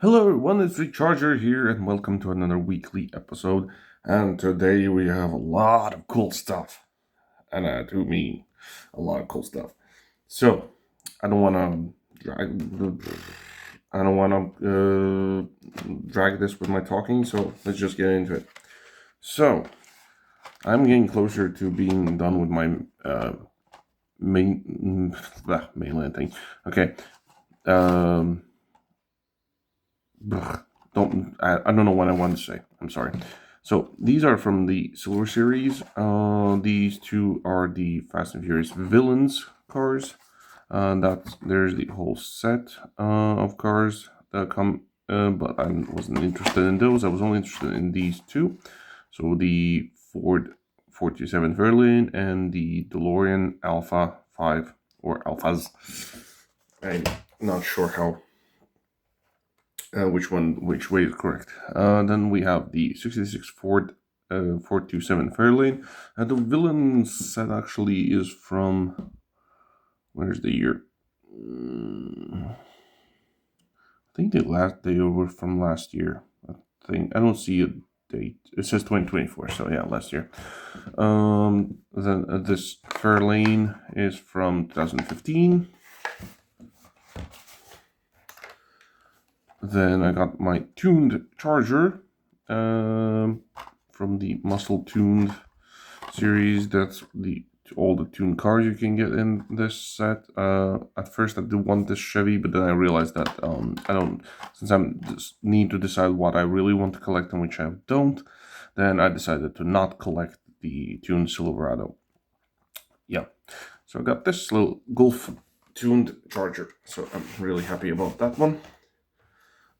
Hello everyone, it's Recharger here and welcome to another weekly episode. And today we have a lot of cool stuff. And I do mean a lot of cool stuff. So, I don't want to drag this with my talking, so let's just get into it. So, I'm getting closer to being done with my mainland thing. Okay. I don't know what I want to say. I'm sorry. So these are from the Silver Series. These two are the Fast and Furious villains cars. There's the whole set of cars that come, but I wasn't interested in those. I was only interested in these two. So the Ford 427 Fairlane and the DeLorean Alpha 5 or Alphas. I'm not sure how which way is correct. Then we have the 66 Ford 427 Fairlane. The villain set actually is from, where's the year? I think they were from last year. I don't see a date. It says 2024, so yeah, last year. Then this Fairlane is from 2015. Then I got my tuned Charger from the Muscle Tuned series. That's all the tuned cars you can get in this set. At first I do want this Chevy, but then I realized that I don't, since I need to decide what I really want to collect and which I don't, then I decided to not collect the tuned Silverado. Yeah, so I got this little Golf tuned Charger, so I'm really happy about that one.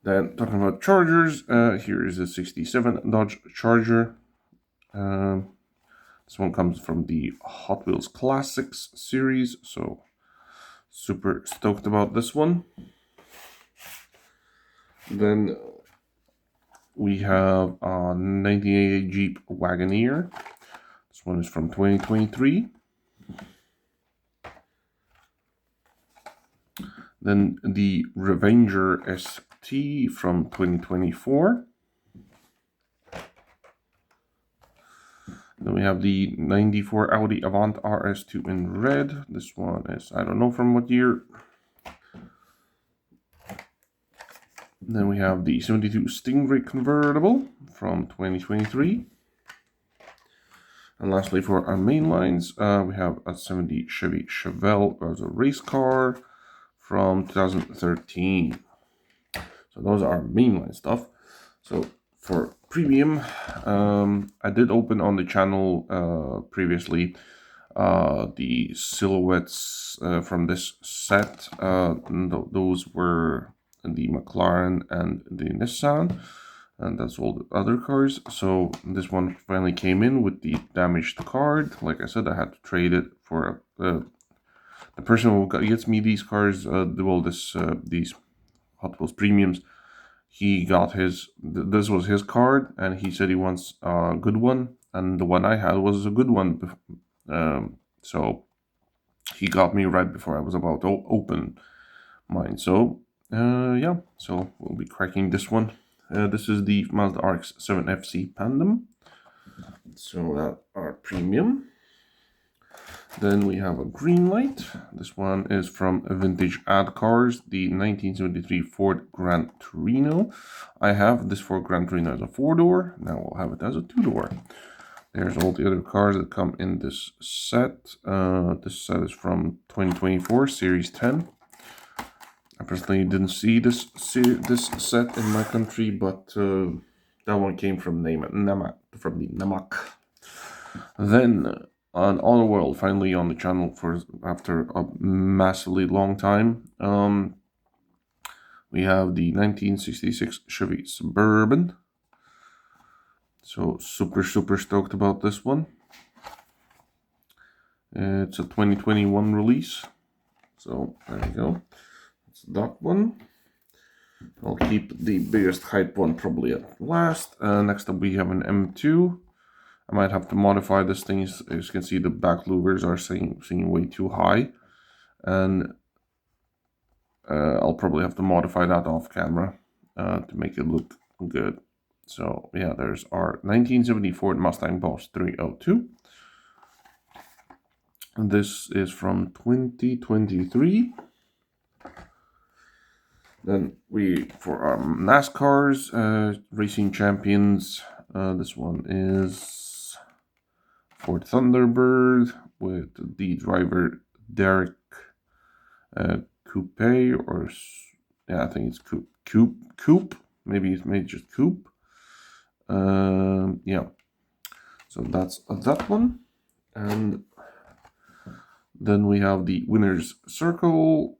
Then talking about Chargers, here is a 67 Dodge Charger. This one comes from the Hot Wheels Classics series, so super stoked about this one. Then we have a 1988 Jeep Wagoneer. This one is from 2023. Then the Revenger ST from 2024. Then we have the 94 Audi Avant RS2 in red. This one is, I don't know from what year. Then we have the 72 Stingray convertible from 2023. And lastly, for our main lines, we have a 70 Chevy Chevelle as a race car from 2013. So those are mainline stuff. So for premium, I did open on the channel previously the silhouettes from this set. Those were the McLaren and the Nissan, and that's all the other cars. So this one finally came in with the damaged card. Like I said, I had to trade it for the person who gets me these cars. These Hot Wheels premiums. He got this was his card, and he said he wants a good one, and the one I had was a good one. So he got me right before I was about to open mine. So yeah, so we'll be cracking this one. This is the Mazda RX-7 FC Pandem. So that are premium. Then we have a green light. This one is from Vintage Ad Cars, the 1973 Ford Gran Torino. I have this Ford Gran Torino as a 4-door. Now we'll have it as a 2-door. There's all the other cars that come in this set. This set is from 2024, Series 10. I personally didn't see this set in my country, but that one came from the Namak. Then on Auto World, finally on the channel after a massively long time, we have the 1966 Chevy Suburban. So super stoked about this one. It's a 2021 release. So there you go. That's that one. I'll keep the biggest hype one probably at last. Next up we have an M2. I might have to modify this thing. As you can see, the back louvers are singing way too high. And I'll probably have to modify that off camera. to make it look good. So yeah, there's our 1974 Mustang Boss 302. This is from 2023. Then for our NASCAR's Racing Champions, this one is Ford Thunderbird with the driver Derek Coupe, or yeah, I think it's Coupe. Maybe it's made just Coupe. Yeah. So that's that one, and then we have the winner's circle.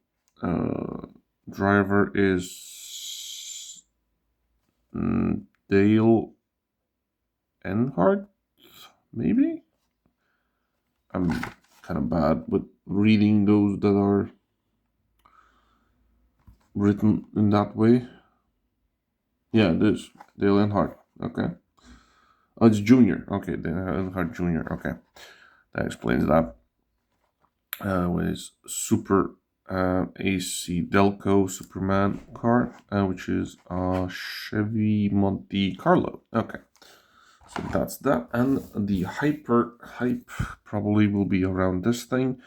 Driver is Dale Earnhardt, maybe? I'm kind of bad with reading those that are written in that way. Yeah, it is. Dale Earnhardt. Okay. Oh, it's Junior. Okay, Dale Earnhardt Jr. Okay. That explains that. With his Super AC Delco Superman car, which is Chevy Monte Carlo. Okay, so that's that. And the hype probably will be around this thing.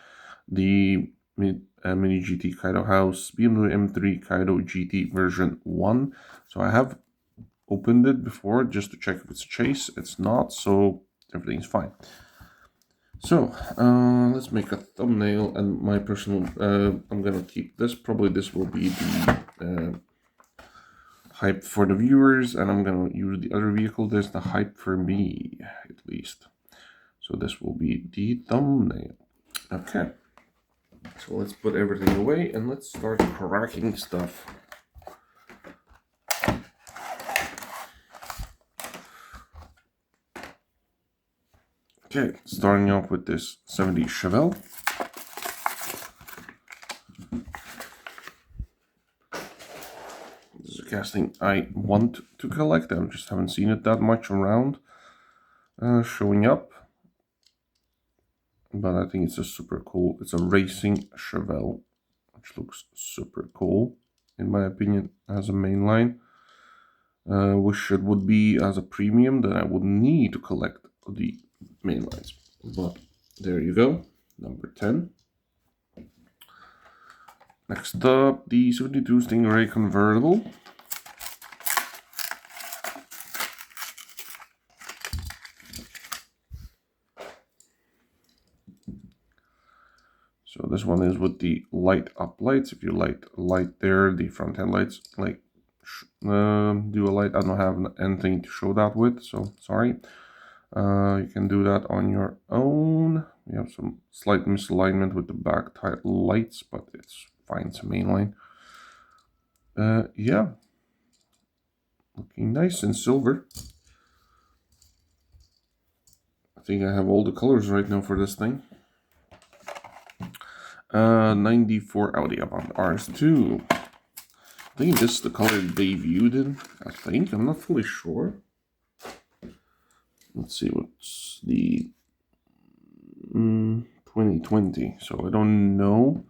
The Mini GT Kaido House BMW M3 Kaido GT version 1. So I have opened it before just to check if it's a chase. It's not, so everything's fine. So, let's make a thumbnail, and my personal, I'm gonna keep this, probably this will be the hype for the viewers, and I'm gonna use the other vehicle, there's the hype for me, at least. So this will be the thumbnail. Okay, so let's put everything away, and let's start cracking stuff. Okay, starting off with this 70 Chevelle. This is a casting I want to collect. I just haven't seen it that much around showing up. But I think it's a super cool, it's a racing Chevelle, which looks super cool, in my opinion, as a mainline. Wish it would be as a premium, then I would need to collect the main lines, but there you go, number 10. Next up, the 72 Stingray convertible. So this one is with the light up lights. If you light there, the front headlights like do a light. I don't have anything to show that with, so sorry. You can do that on your own. We have some slight misalignment with the back lights, but it's fine, it's a mainline. Yeah, looking nice in silver. I think I have all the colors right now for this thing. 94 Audi Avant RS2. I think this is the color they viewed in. I think, I'm not fully sure. Let's see what's the 2020. So I don't know.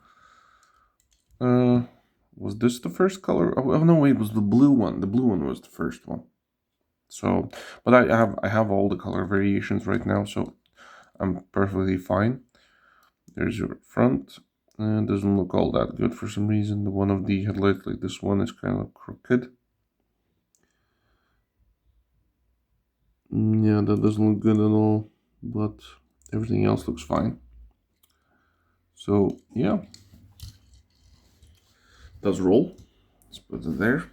Was this the first color? Oh no, wait, it was the blue one. The blue one was the first one. So, but I have all the color variations right now, so I'm perfectly fine. There's your front. It doesn't look all that good for some reason. The one of the headlights, like this one, is kind of crooked. Yeah, that doesn't look good at all, but everything else looks fine. So yeah, does roll. Let's put it there.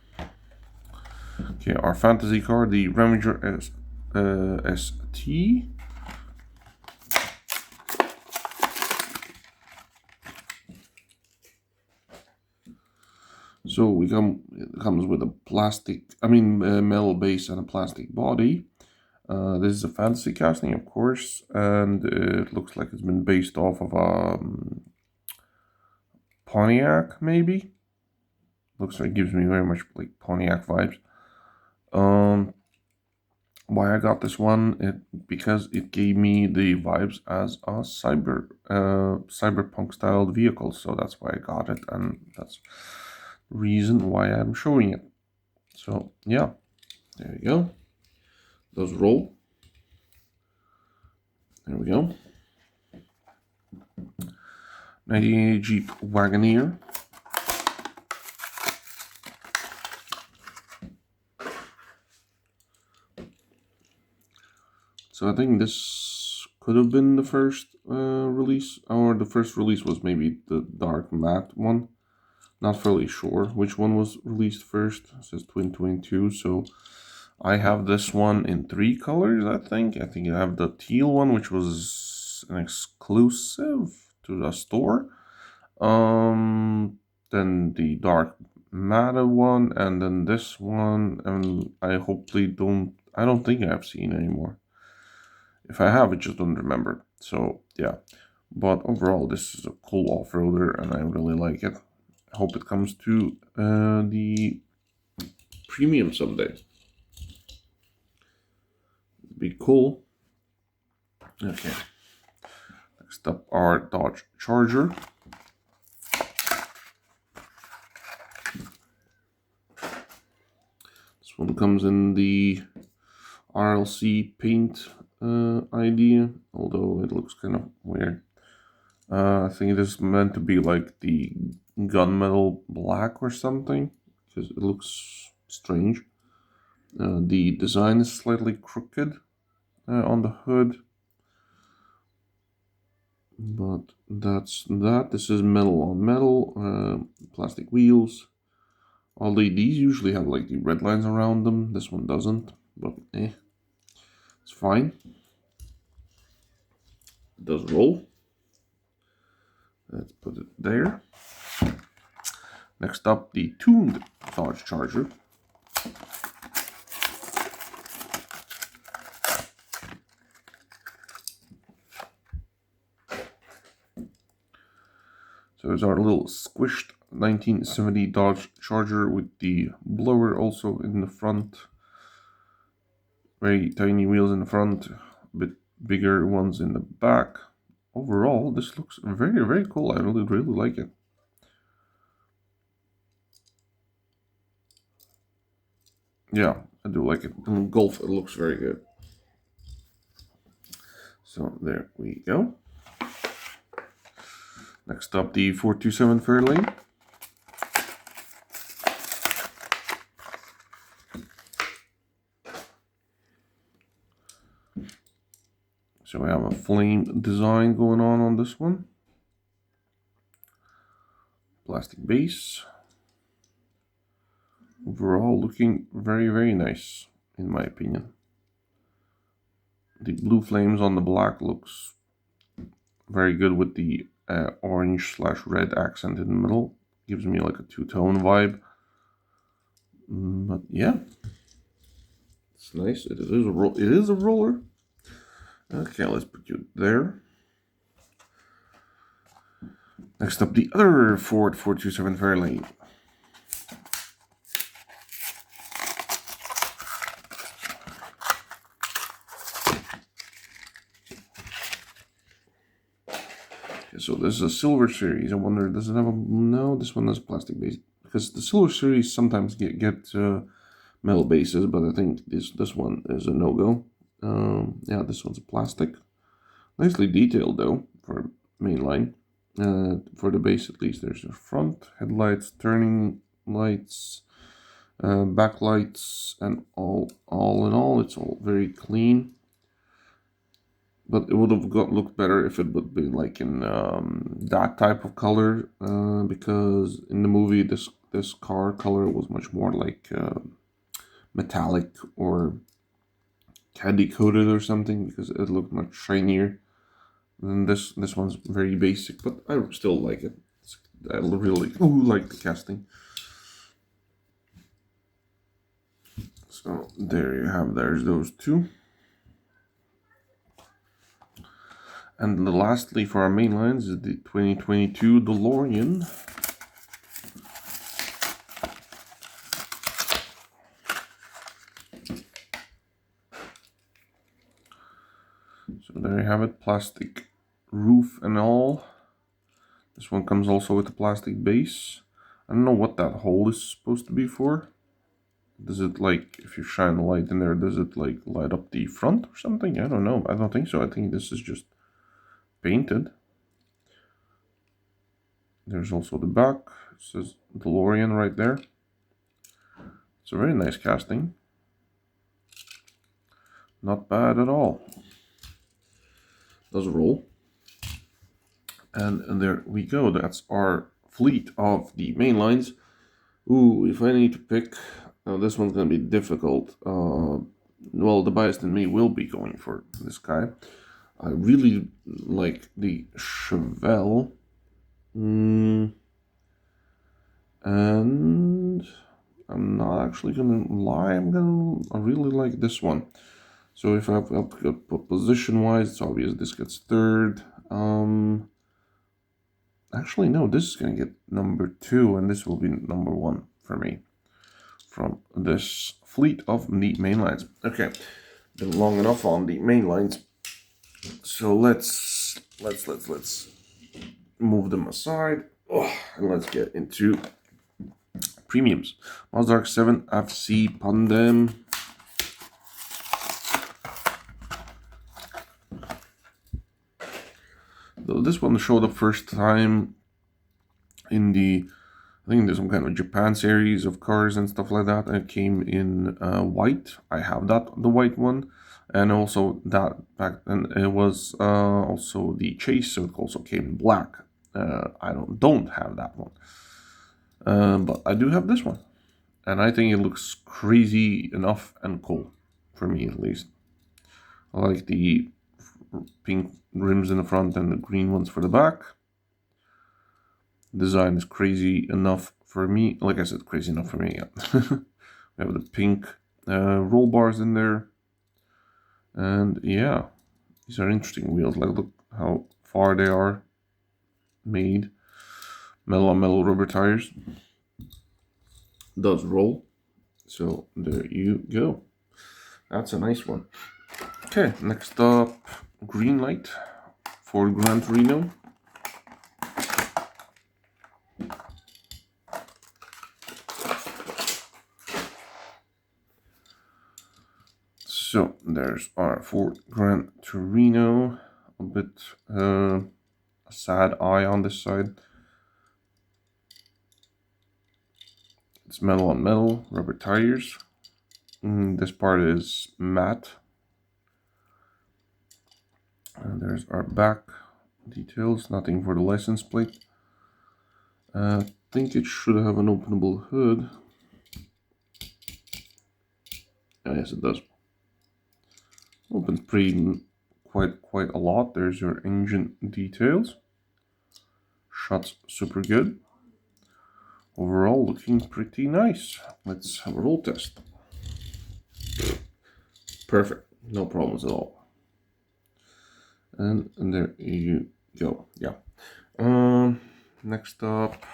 Okay, our fantasy car, the Ravager ST. So it comes with a plastic, metal base and a plastic body. This is a fantasy casting, of course, and it looks like it's been based off of a Pontiac, maybe. Looks like it gives me very much like Pontiac vibes. Why I got this one? Because it gave me the vibes as a cyberpunk styled vehicle, so that's why I got it, and that's the reason why I'm showing it. So yeah, there you go. Those roll. There we go. 1980 Jeep Wagoneer. So I think this could have been the first release, or the first release was maybe the dark matte one. Not fairly sure which one was released first. It says 2022, so I have this one in 3 colors, I think. I think I have the teal one, which was an exclusive to the store. Then the dark matte one, and then this one, and I don't think I've seen anymore. If I have, I just don't remember. So yeah, but overall, this is a cool off-roader, and I really like it. I hope it comes to the premium someday. Be cool. Okay. Next up, our Dodge Charger. This one comes in the RLC paint idea, although it looks kind of weird. I think it is meant to be like the gunmetal black or something, because it looks strange. The design is slightly crooked on the hood, but that's that. This is metal on metal, plastic wheels. Although these usually have like the red lines around them, this one doesn't, but it's fine. It does roll. Let's put it there. Next up, the tuned Dodge Charger. So there's our little squished 1970 Dodge Charger with the blower also in the front. Very tiny wheels in the front, a bit bigger ones in the back. Overall, this looks very, very cool. I really, really like it. Yeah, I do like it. In Golf, it looks very good. So there we go. Next up, the 427 Fairlane. So we have a flame design going on this one. Plastic base. Overall, looking very, very nice, in my opinion. The blue flames on the black looks very good with the orange/red accent in the middle. Gives me like a two-tone vibe. But yeah, it's nice. It is a roller. Okay, let's put you there. Next up, the other Ford 427 Fairlane. So this is a Silver Series. I wonder, does it have a... No, this one has a plastic base. Because the Silver Series sometimes get metal bases, but I think this one is a no-go. Yeah, this one's a plastic. Nicely detailed, though, for mainline. For the base, at least, there's a front, headlights, turning lights, backlights, and all in all, it's all very clean. But it would have looked better if it would be like in that type of color, because in the movie this car color was much more like metallic or candy coated or something, because it looked much shinier. And this one's very basic, but I still like it. I really like the casting. So there you have, there's those two. And lastly, for our main lines is the 2022 DeLorean. So there you have it, plastic roof and all. This one comes also with a plastic base. I don't know what that hole is supposed to be for. Does it, like, if you shine a light in there, does it, like, light up the front or something? I don't know. I don't think so. I think this is just painted. There's also the back. It says DeLorean right there. It's a very nice casting. Not bad at all. Does roll. And there we go. That's our fleet of the main lines. Ooh, if I need to pick, this one's going to be difficult. Well, the biased in me will be going for this guy. I really like the Chevelle. And I'm not actually going to lie. I really like this one. So if I have to put position-wise, it's obvious this gets third. Actually, no, this is going to get number 2, and this will be number 1 for me from this fleet of the main lines. Okay, been long enough on the main lines, so let's move them aside, and let's get into premiums. Mazda RX-7 FC Pandem. This one showed up first time in the, I think there's some kind of Japan series of cars and stuff like that. And it came in white. I have that, the white one. And also that back then it was also the Chase, so it also came in black. I don't have that one. But I do have this one. And I think it looks crazy enough and cool, for me at least. I like the pink rims in the front and the green ones for the back. Design is crazy enough for me. Like I said, crazy enough for me. Yeah. We have the pink roll bars in there. And yeah, these are interesting wheels. Like, look how far they are made. Metal on metal rubber tires. Does roll. So there you go. That's a nice one. Okay, next up, green light for Gran Torino. So there's our Ford Gran Torino. A bit a sad eye on this side. It's metal on metal, rubber tires. This part is matte. And there's our back details, nothing for the license plate. I think it should have an openable hood. Yes, it does. Opens quite a lot. There's your engine details. Shots super good. Overall, looking pretty nice. Let's have a roll test. Perfect, no problems at all. And there you go. Yeah. Next up,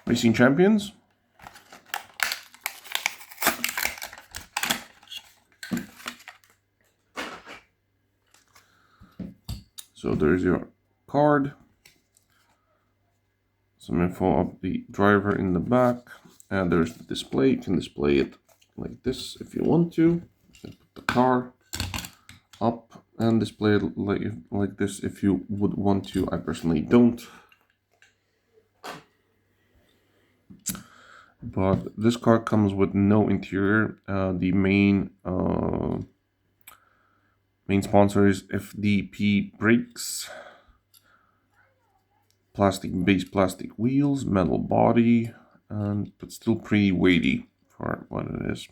Racing Champions. So there's your card. Some info of the driver in the back. And there's the display. You can display it like this if you want to. You can put the car up and display it like this if you would want to. I personally don't. But this car comes with no interior. The main sponsor is FDP Brakes. Plastic wheels, metal body, but still pretty weighty for what it is.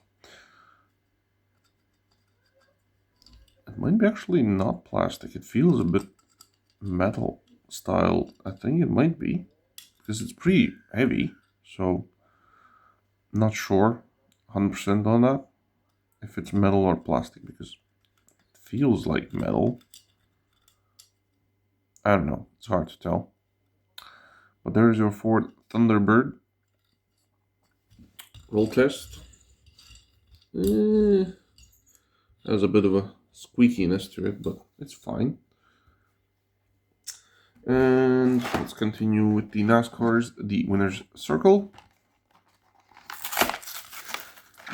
It might be actually not plastic. It feels a bit metal style. I think it might be because it's pretty heavy. So not sure 100% on that if it's metal or plastic, because it feels like metal. I don't know. It's hard to tell. But there is your Ford Thunderbird. Roll test. There's a bit of a squeakiness to it, but it's fine. And let's continue with the NASCAR's, the winner's circle.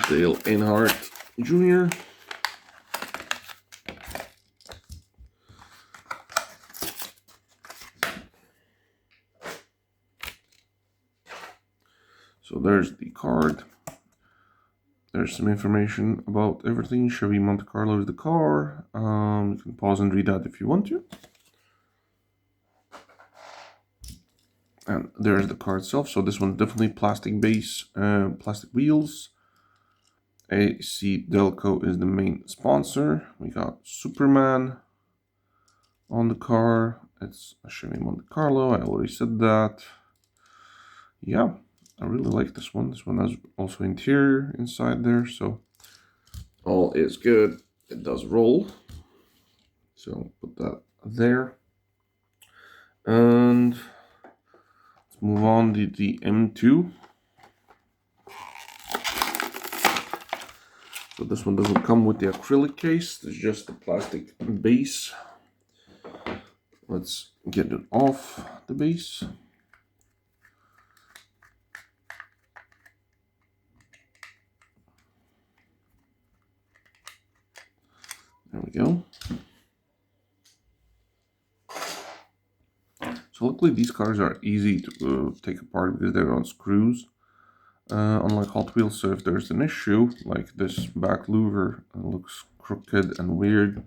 Dale Earnhardt Jr. So there's the card. There's some information about everything. Chevy Monte Carlo is the car. You can pause and read that if you want to. And there's the car itself. So this one's definitely plastic base, plastic wheels. AC Delco is the main sponsor. We got Superman on the car. It's a Chevy Monte Carlo. I already said that. Yeah, I really like this one. This one has also interior inside there, so all is good. It does roll. So put that there. And let's move on to the M2. So this one doesn't come with the acrylic case. It's just the plastic base. Let's get it off the base. There we go. So luckily these cars are easy to take apart because they're on screws. Unlike Hot Wheels, so if there's an issue, like this back louver looks crooked and weird,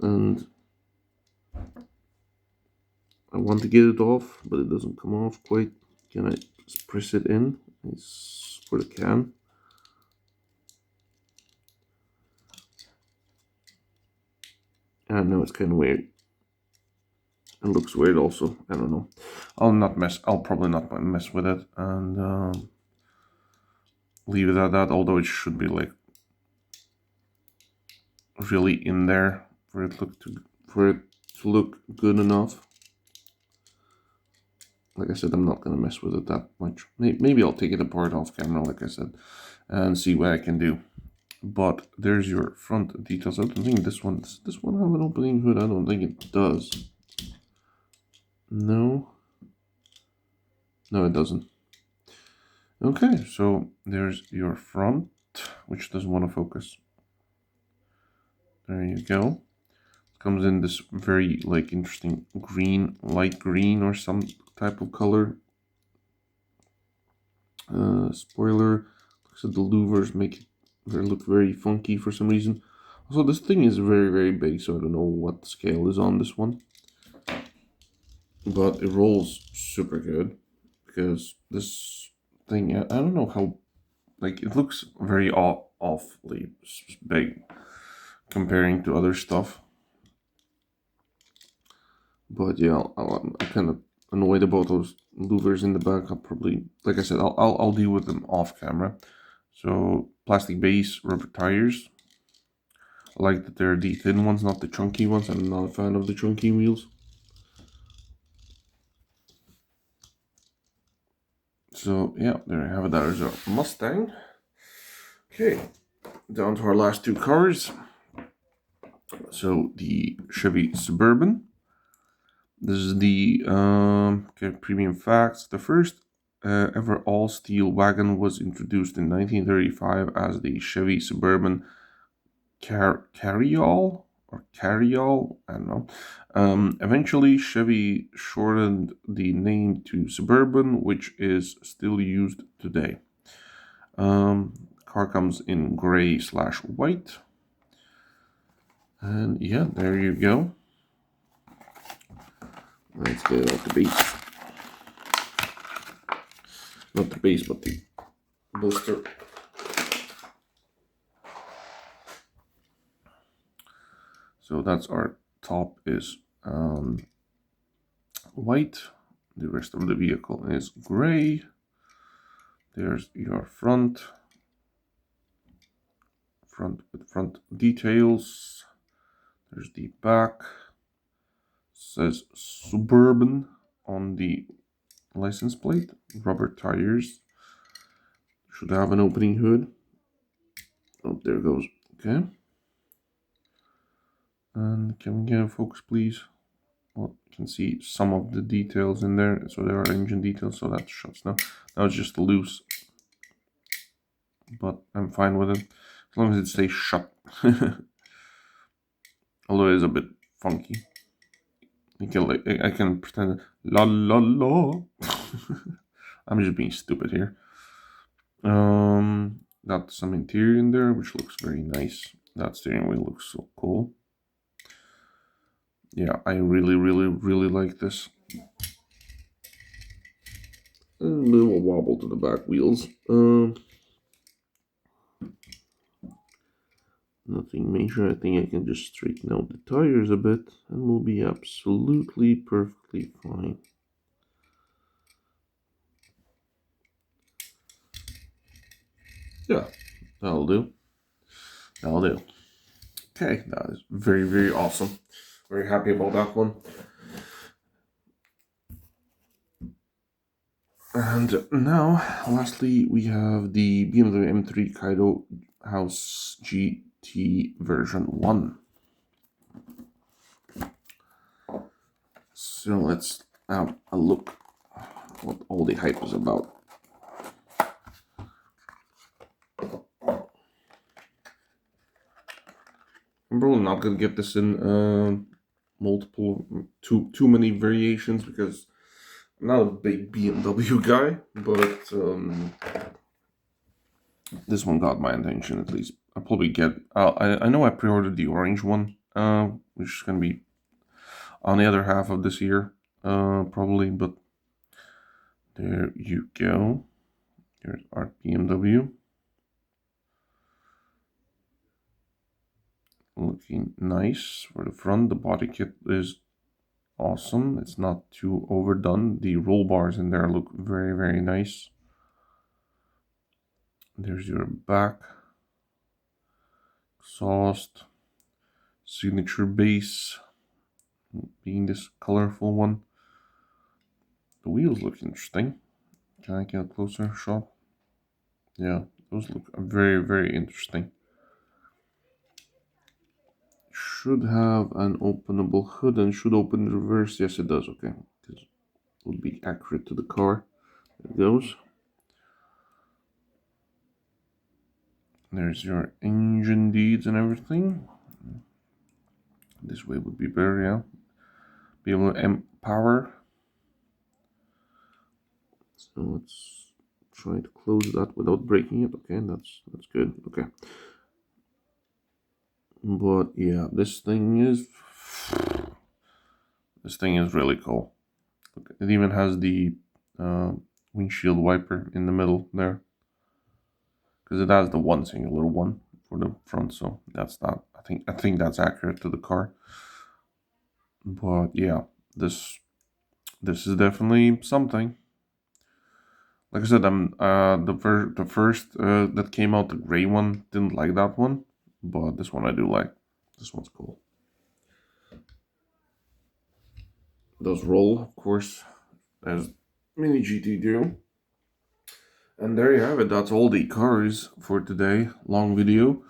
and I want to get it off, but it doesn't come off quite. Can I just press it in? It's for the can. I know it's kind of weird. It looks weird also. I don't know. I'll probably not mess with it and leave it at that. Although it should be like really in there for it to look good enough. Like I said, I'm not gonna mess with it that much. Maybe I'll take it apart off camera, like I said, and see what I can do. But there's your front details. I don't think this one have an opening hood. I don't think it does. No, it doesn't. Okay, so there's your front, which doesn't want to focus. There you go. Comes in this very like interesting green, light green or some type of color. Spoiler. Looks at the louvers make it look very funky for some reason. Also, this thing is very, very big, so I don't know what the scale is on this one. But it rolls super good because this thing, I don't know how, like, it looks very awfully big comparing to other stuff. But yeah, I'm kind of annoyed about those louvers in the back. I'll probably, like I said, I'll deal with them off camera. So plastic base, rubber tires. I like that they're the thin ones, not the chunky ones. I'm not a fan of the chunky wheels. So yeah, there you have it. That is a Mustang. Okay, down to our last two cars. So the Chevy Suburban. This is the premium facts. The first ever all-steel wagon was introduced in 1935 as the Chevy Suburban Carryall or Carryall. I don't know. Eventually, Chevy shortened the name to Suburban, which is still used today. Car comes in gray/white. And yeah, there you go. Let's get it off the base. Not the base, but the bolster. So that's our top is white. The rest of the vehicle is gray. There's your front with front details. There's the back. Says Suburban on the license plate. Rubber tires. Should have an opening hood. Oh, there it goes. Okay. And can we get a focus, please? Well, you can see some of the details in there. So there are engine details, so that shuts now. Now it's just loose but I'm fine with it as long as it stays shut. Although it is a bit funky. I can pretend la la la. I'm just being stupid here. Got some interior in there, which looks very nice. That steering wheel looks so cool. Yeah, I really like this. A little wobble to the back wheels. Nothing major. I think I can just straighten out the tires a bit and we'll be absolutely perfectly fine. Yeah, that'll do. That'll do. Okay, that is very awesome. Very happy about that one. And now, lastly, we have the BMW M3 Kaido House GT version 1. So let's have a look what all the hype is about. I'm probably not gonna get this in too many variations because I'm not a big BMW guy, but this one got my attention at least. I'll probably get. I know I pre-ordered the orange one, which is gonna be on the other half of this year, probably. But there you go. Here's our BMW. Looking nice for the front. The body kit is awesome. It's not too overdone. The roll bars in there look very nice. There's your back. Exhaust. Signature base. Being this colorful one. The wheels look interesting. Can I get a closer shot? Yeah, those look very interesting. Should have an openable hood and should open in reverse. Yes, it does. Okay, it will be accurate to the car. There it goes. There's your engine deeds and everything. This way would be better, yeah. Be able to empower. So let's try to close that without breaking it. Okay, that's good. Okay. But yeah, this thing is really cool. Look, it even has the windshield wiper in the middle there, because it has the one singular one for the front. So that's that. I think that's accurate to the car. But yeah, this is definitely something. Like I said, the first that came out, the gray one, didn't like that one, but this one I do like. This one's cool. Does roll, of course, as mini GT do. And there you have it. That's all the cars for today. Long video.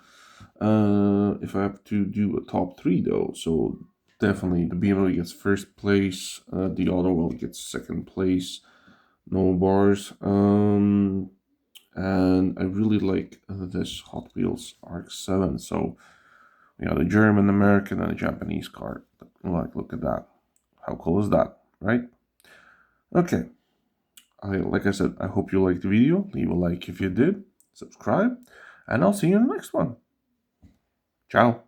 If I have to do a top 3 though, so definitely the BMW gets first place. The Autoworld gets second place. No bars. And I really like this Hot Wheels RX-7. So we got a German, American, and a Japanese car. Like, look at that. How cool is that, right? Okay. Like I said, I hope you liked the video. Leave a like if you did. Subscribe. And I'll see you in the next one. Ciao.